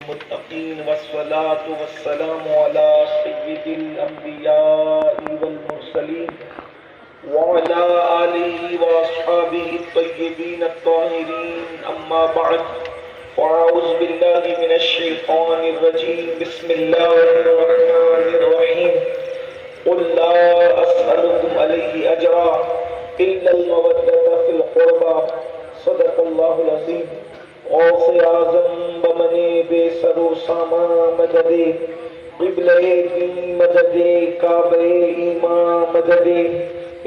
المتقين والصلاة والسلام على سيد الأنبياء والمرسلين وعلى آله وأصحابه الطيبين الطاهرين أما بعد فأعوذ بالله من الشيطان الرجيم بسم الله الرحمن الرحيم قل لا أسألكم عليه أجرا إلا المودة في القربى صدق الله العظيم غوث اعظم بمنے بے سر و ساما مددے قبلہ دین مددے کعبہ ایمان مددے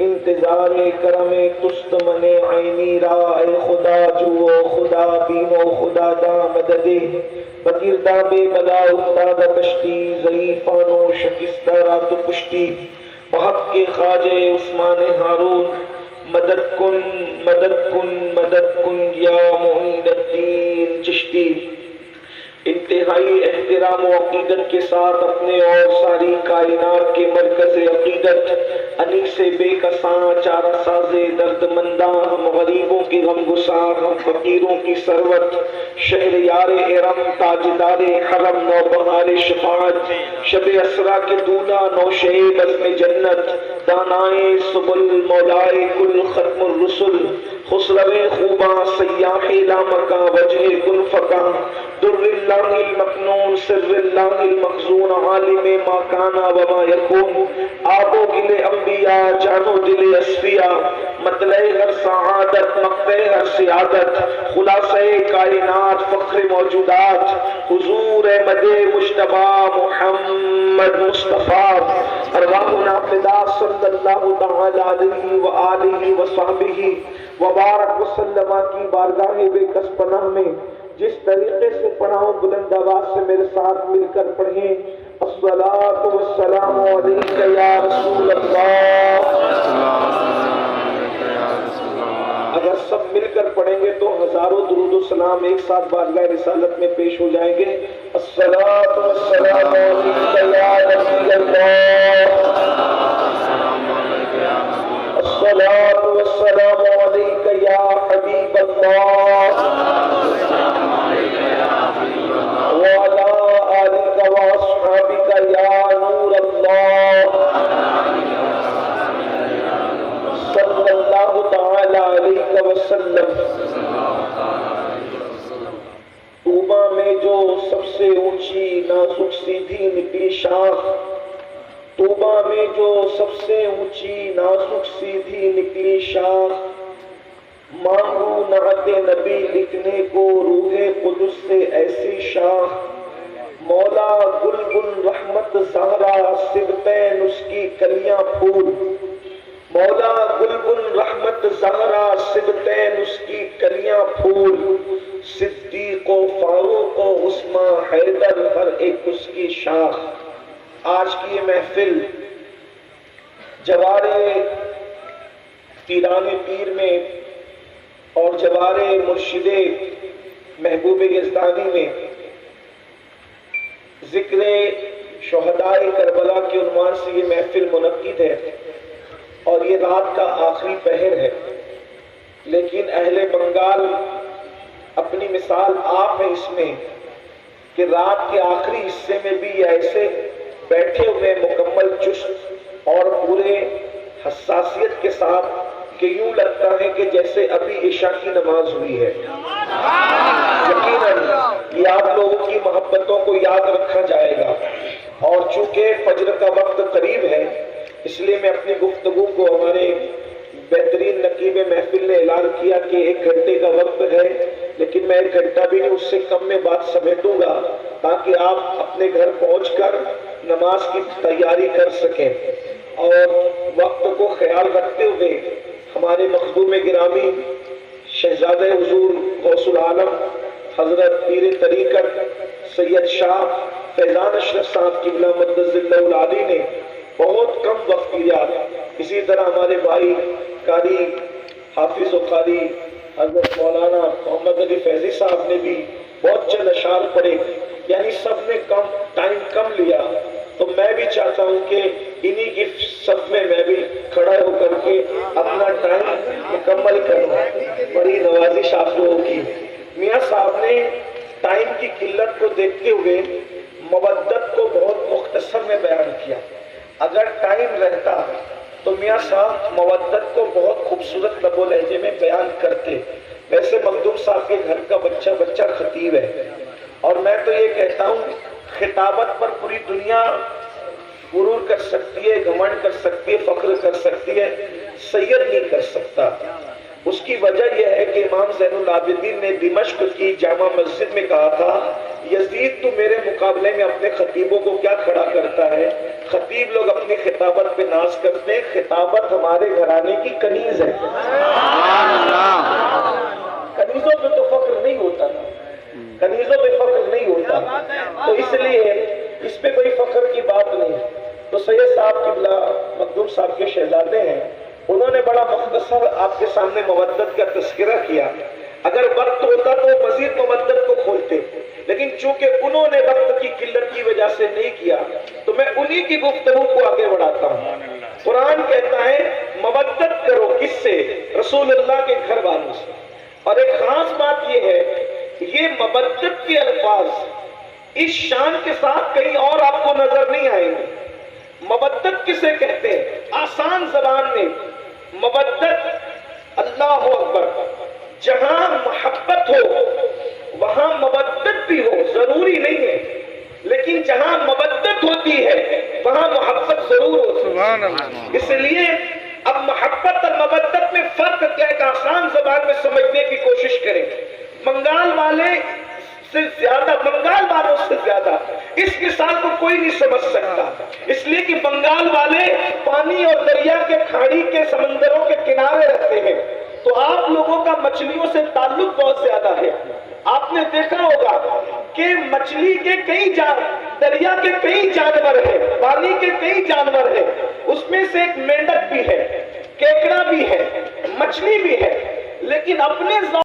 انتظار کرم تست من عینی را اے خدا جو خدا بینو خدا دا مددے بگردہ بے بلا افتاد کشتی ضعیفانو شکستہ رات پشتی محق کے خواجہ عثمان ہارون مدد کن مدد کن مدد کن یا معین الدین چشتی انتہائی احترام و عقیدت کے ساتھ اپنے اور ساری کائنات کے مرکز عقیدت انیس بے کساں چارہ ساز درد منداں ہم غریبوں کی غم گسار ہم فقیروں کی ثروت شہریار ارم تاجدار حرم نوبہار شفاعت شب اسرا کے دولہ نوشہ بزم جنت دانائے سبل مولائے کل ختم الرسل خسرو خوباں سیاح لامکاں وجہ کل فقاں در اللہ المکنون سر اللہ المخزون عالم ما کانا وما یکون آب و گل انبیاء جانو دل اصفیاء مطلع ہر سعادت مقتع ہر سیادت خلاصہ کائنات فخر موجودات حضور مد مجتبی محمد مصطفیٰ ارواحنا فدا صلی اللہ تعالی علیہ وآلہ وصحبہ وبارک وسلم کی بارگاہ بے کس پناہ میں جس طریقے سے پڑھاؤں بلند آواز سے میرے ساتھ مل کر پڑھیں الصلاۃ والسلام علیک یا رسول اللہ۔ اگر سب مل کر پڑھیں گے تو ہزاروں درود و سلام ایک ساتھ بارگاہ رسالت میں پیش ہو جائیں گے۔ الصلاۃ والسلام علیک یا رسول اللہ، الصلاۃ والسلام علیک یا حبیب اللہ، وعلى آلك وأصحابك يا نور الله صلى الله تعالى عليك وسلم۔ طوبہ میں جو سب سے اونچی نازک سیدھی نکلی شاخ، طوبہ میں جو سب سے اونچی نازک سیدھی نکلی شاخ، مانگو نعت نبی لکھنے کو روح قدس سے ایسی شاخ، مولا گل گل رحمت زہرا سبتین اس کی کلیاں پھول، مولا گل گل رحمت زہرا سبتین اس کی کلیاں پھول، صدیق و فاروق و عثمان حیدر ہر ایک اس کی شاخ۔ آج کی یہ محفل جوار پیران پیر میں اور جوار مرشد محبوب یزدانی میں ذکر شہداء کربلا کے عنوان سے یہ محفل منعقد ہے اور یہ رات کا آخری پہر ہے، لیکن اہل بنگال اپنی مثال آپ ہیں اس میں کہ رات کے آخری حصے میں بھی یہ ایسے بیٹھے ہوئے مکمل چست اور پورے حساسیت کے ساتھ کہ یوں لگتا ہے کہ جیسے ابھی عشاء کی نماز ہوئی ہے۔ یقیناً یہ آپ لوگوں کی محبتوں کو یاد رکھا جائے گا، اور چونکہ فجر کا وقت قریب ہے اس لیے میں اپنی گفتگو کو ہمارے بہترین نقیب محفل نے اعلان کیا کہ 1 گھنٹے کا وقت ہے، لیکن میں 1 گھنٹہ بھی نہیں، اس سے کم میں بات سمیٹوں گا تاکہ آپ اپنے گھر پہنچ کر نماز کی تیاری کر سکیں۔ اور وقت کو خیال رکھتے ہوئے ہمارے مخدوم گرامی شہزادہ حضور غوث العالم حضرت پیر طریقت سید شاہ فیضان اشرف صاحب قبلہ مقدس اللہ العالی نے بہت کم وقت لیا، اسی طرح ہمارے بھائی قاری حافظ و قاری حضرت مولانا محمد علی فیضی صاحب نے بھی بہت چند اشعار پڑھے، یعنی سب نے ٹائم کم لیا، تو میں بھی چاہتا ہوں کہ انہی کی صف میں بھی کھڑا ہو کر کے اپنا ٹائم مکمل کروں۔ بڑی نوازش آپ لوگوں کی۔ میاں صاحب نے ٹائم کی قلت کو دیکھتے ہوئے مودت کو بہت مختصر میں بیان کیا. اگر ٹائم رہتا تو میاں صاحب مودت کو بہت خوبصورت لب و لہجے میں بیان کرتے. ویسے مخدوم صاحب کے گھر کا بچہ خطیب ہے، اور میں تو یہ کہتا ہوں خطابت پر پوری دنیا غرور کر سکتی ہے، گھمنڈ کر سکتی ہے، فخر کر سکتی ہے، سید نہیں کر سکتا. اس کی وجہ یہ ہے کہ امام زین العابدین نے دمشق کی جامع مسجد میں کہا تھا، یزید تو میرے مقابلے میں اپنے خطیبوں کو کیا کھڑا کرتا ہے؟ خطیب لوگ اپنی خطابت پہ ناز کرتے ہیں، خطابت ہمارے گھرانے کی کنیز ہے. کنیزوں پہ تو فخر نہیں ہوتا نا، کنیزوں پہ فخر نہیں ہوتا، تو اس لیے اس پہ کوئی فخر کی بات نہیں. تو سید صاحب قبلہ مخدوم صاحب کے شہزادے ہیں، انہوں نے بڑا مختصر آپ کے سامنے مودت کا تذکرہ کیا. اگر وقت ہوتا تو مزید مودت کو کھولتے، لیکن چونکہ انہوں نے وقت کی قلت کی وجہ سے نہیں کیا تو میں انہی کی گفتگو کو آگے بڑھاتا ہوں. قرآن کہتا ہے مودت کرو کس سے؟ رسول اللہ کے گھر والوں سے. اور ایک خاص بات یہ ہے، یہ مودت کے الفاظ اس شان کے ساتھ کہیں اور آپ کو نظر نہیں آئیں گے. مودت کسے کہتے ہیں؟ آسان زبان میں مودت، اللہ اکبر، جہاں محبت ہو وہاں مودت بھی ہو، ضروری نہیں ہے، لیکن جہاں مودت ہوتی ہے وہاں محبت ضرور ہوتی ہے. اس لیے اب محبت اور مودت میں فرق کیا ہے کہ آسان زبان میں سمجھنے کی کوشش کریں. بنگال والے سے زیادہ، بنگال والوں سے زیادہ اس مثال کو کوئی نہیں سمجھ سکتا، اس لیے کہ بنگال والے پانی اور دریا کے کھاڑی کے سمندروں کے کنارے رہتے ہیں، تو آپ لوگوں کا مچھلیوں سے تعلق بہت زیادہ ہے. آپ نے دیکھا ہوگا کہ مچھلی کے کئی دریا کے کئی جانور ہیں، پانی کے کئی جانور ہیں، اس میں سے ایک مینڈک بھی ہے، کیکڑا بھی ہے، مچھلی بھی ہے، لیکن اپنے